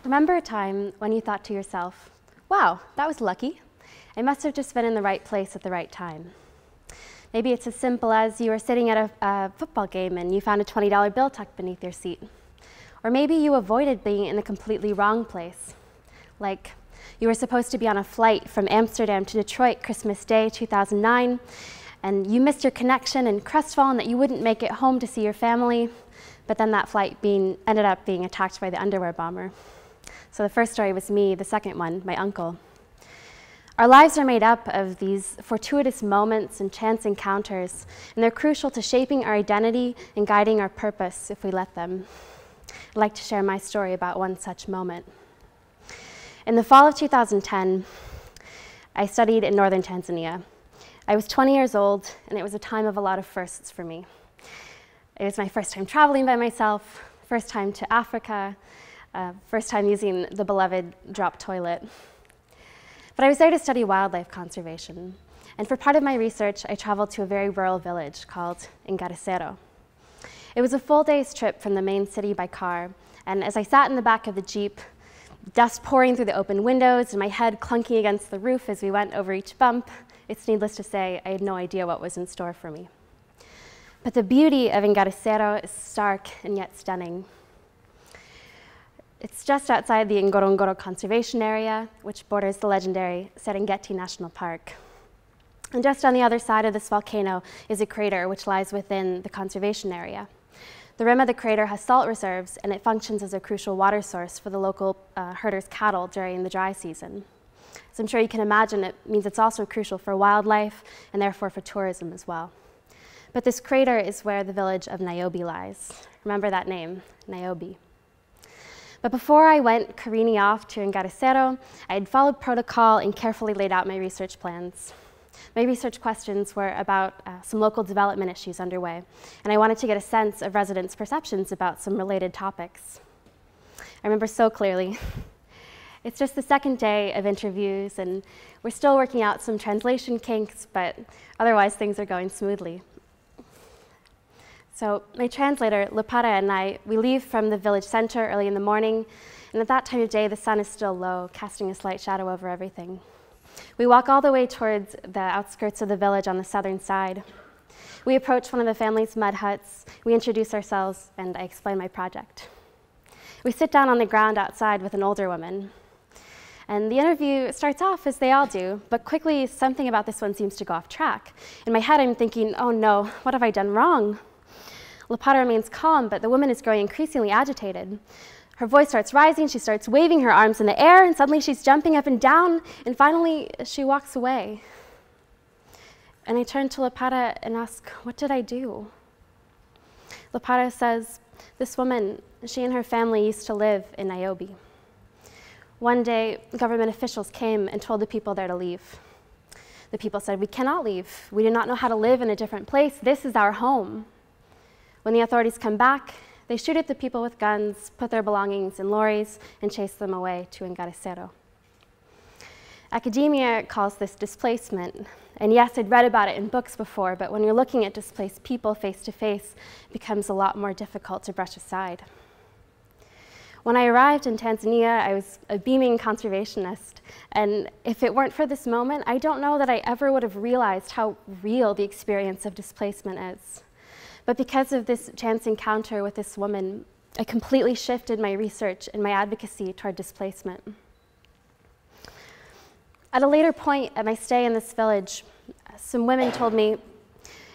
Remember a time when you thought to yourself, wow, that was lucky. I must have just been in the right place at the right time. Maybe it's as simple as you were sitting at a football game and you found a $20 bill tucked beneath your seat. Or maybe you avoided being in the completely wrong place. Like, you were supposed to be on a flight from Amsterdam to Detroit Christmas Day 2009, and you missed your connection and crestfallen that you wouldn't make it home to see your family, but then that flight ended up being attacked by the underwear bomber. So the first story was me, the second one, my uncle. Our lives are made up of these fortuitous moments and chance encounters, and they're crucial to shaping our identity and guiding our purpose if we let them. I'd like to share my story about one such moment. In the fall of 2010, I studied in northern Tanzania. I was 20 years old, and it was a time of a lot of firsts for me. It was my first time traveling by myself, first time to Africa, first time using the beloved drop toilet. But I was there to study wildlife conservation. And for part of my research, I traveled to a very rural village called Engarecero. It was a full day's trip from the main city by car. And as I sat in the back of the Jeep, dust pouring through the open windows and my head clunking against the roof as we went over each bump, it's needless to say, I had no idea what was in store for me. But the beauty of Engarecero is stark and yet stunning. It's just outside the Ngorongoro Conservation Area, which borders the legendary Serengeti National Park. And just on the other side of this volcano is a crater which lies within the conservation area. The rim of the crater has salt reserves, and it functions as a crucial water source for the local herders' cattle during the dry season. As I'm sure you can imagine, it means it's also crucial for wildlife and therefore for tourism as well. But this crater is where the village of Niobe lies. Remember that name, Niobe. But before I went careening off to Engarecero, I had followed protocol and carefully laid out my research plans. My research questions were about some local development issues underway, and I wanted to get a sense of residents' perceptions about some related topics. I remember so clearly. It's just the second day of interviews, and we're still working out some translation kinks, but otherwise things are going smoothly. So my translator, Lupara, and I, we leave from the village center early in the morning, and at that time of day, the sun is still low, casting a slight shadow over everything. We walk all the way towards the outskirts of the village on the southern side. We approach one of the family's mud huts, we introduce ourselves, and I explain my project. We sit down on the ground outside with an older woman. And the interview starts off as they all do, but quickly something about this one seems to go off track. In my head, I'm thinking, oh no, what have I done wrong? Lupata remains calm, but the woman is growing increasingly agitated. Her voice starts rising, she starts waving her arms in the air, and suddenly she's jumping up and down, and finally she walks away. And I turn to Lupata and ask, what did I do? Lupata says, this woman, she and her family used to live in Niobe. One day, government officials came and told the people there to leave. The people said, we cannot leave. We do not know how to live in a different place. This is our home. When the authorities come back, they shoot at the people with guns, put their belongings in lorries, and chase them away to Engarecero. Academia calls this displacement. And yes, I'd read about it in books before, but when you're looking at displaced people face to face, it becomes a lot more difficult to brush aside. When I arrived in Tanzania, I was a beaming conservationist, and if it weren't for this moment, I don't know that I ever would have realized how real the experience of displacement is. But because of this chance encounter with this woman, I completely shifted my research and my advocacy toward displacement. At a later point at my stay in this village, some women told me,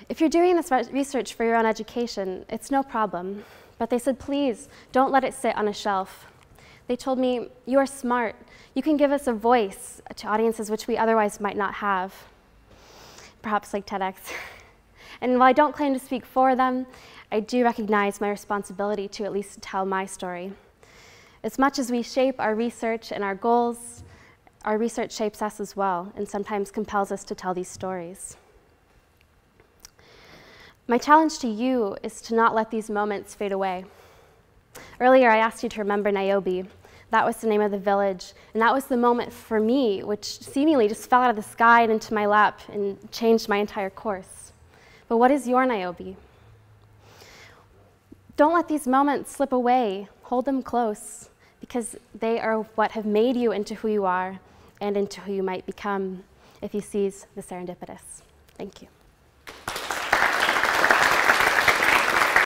if you're doing this research for your own education, it's no problem. But they said, please, don't let it sit on a shelf. They told me, you are smart. You can give us a voice to audiences which we otherwise might not have, perhaps like TEDx. And while I don't claim to speak for them, I do recognize my responsibility to at least tell my story. As much as we shape our research and our goals, our research shapes us as well and sometimes compels us to tell these stories. My challenge to you is to not let these moments fade away. Earlier, I asked you to remember Niobe. That was the name of the village, and that was the moment for me, which seemingly just fell out of the sky and into my lap and changed my entire course. But what is your Niobe? Don't let these moments slip away. Hold them close. because they are what have made you into who you are and into who you might become if you seize the serendipitous. Thank you.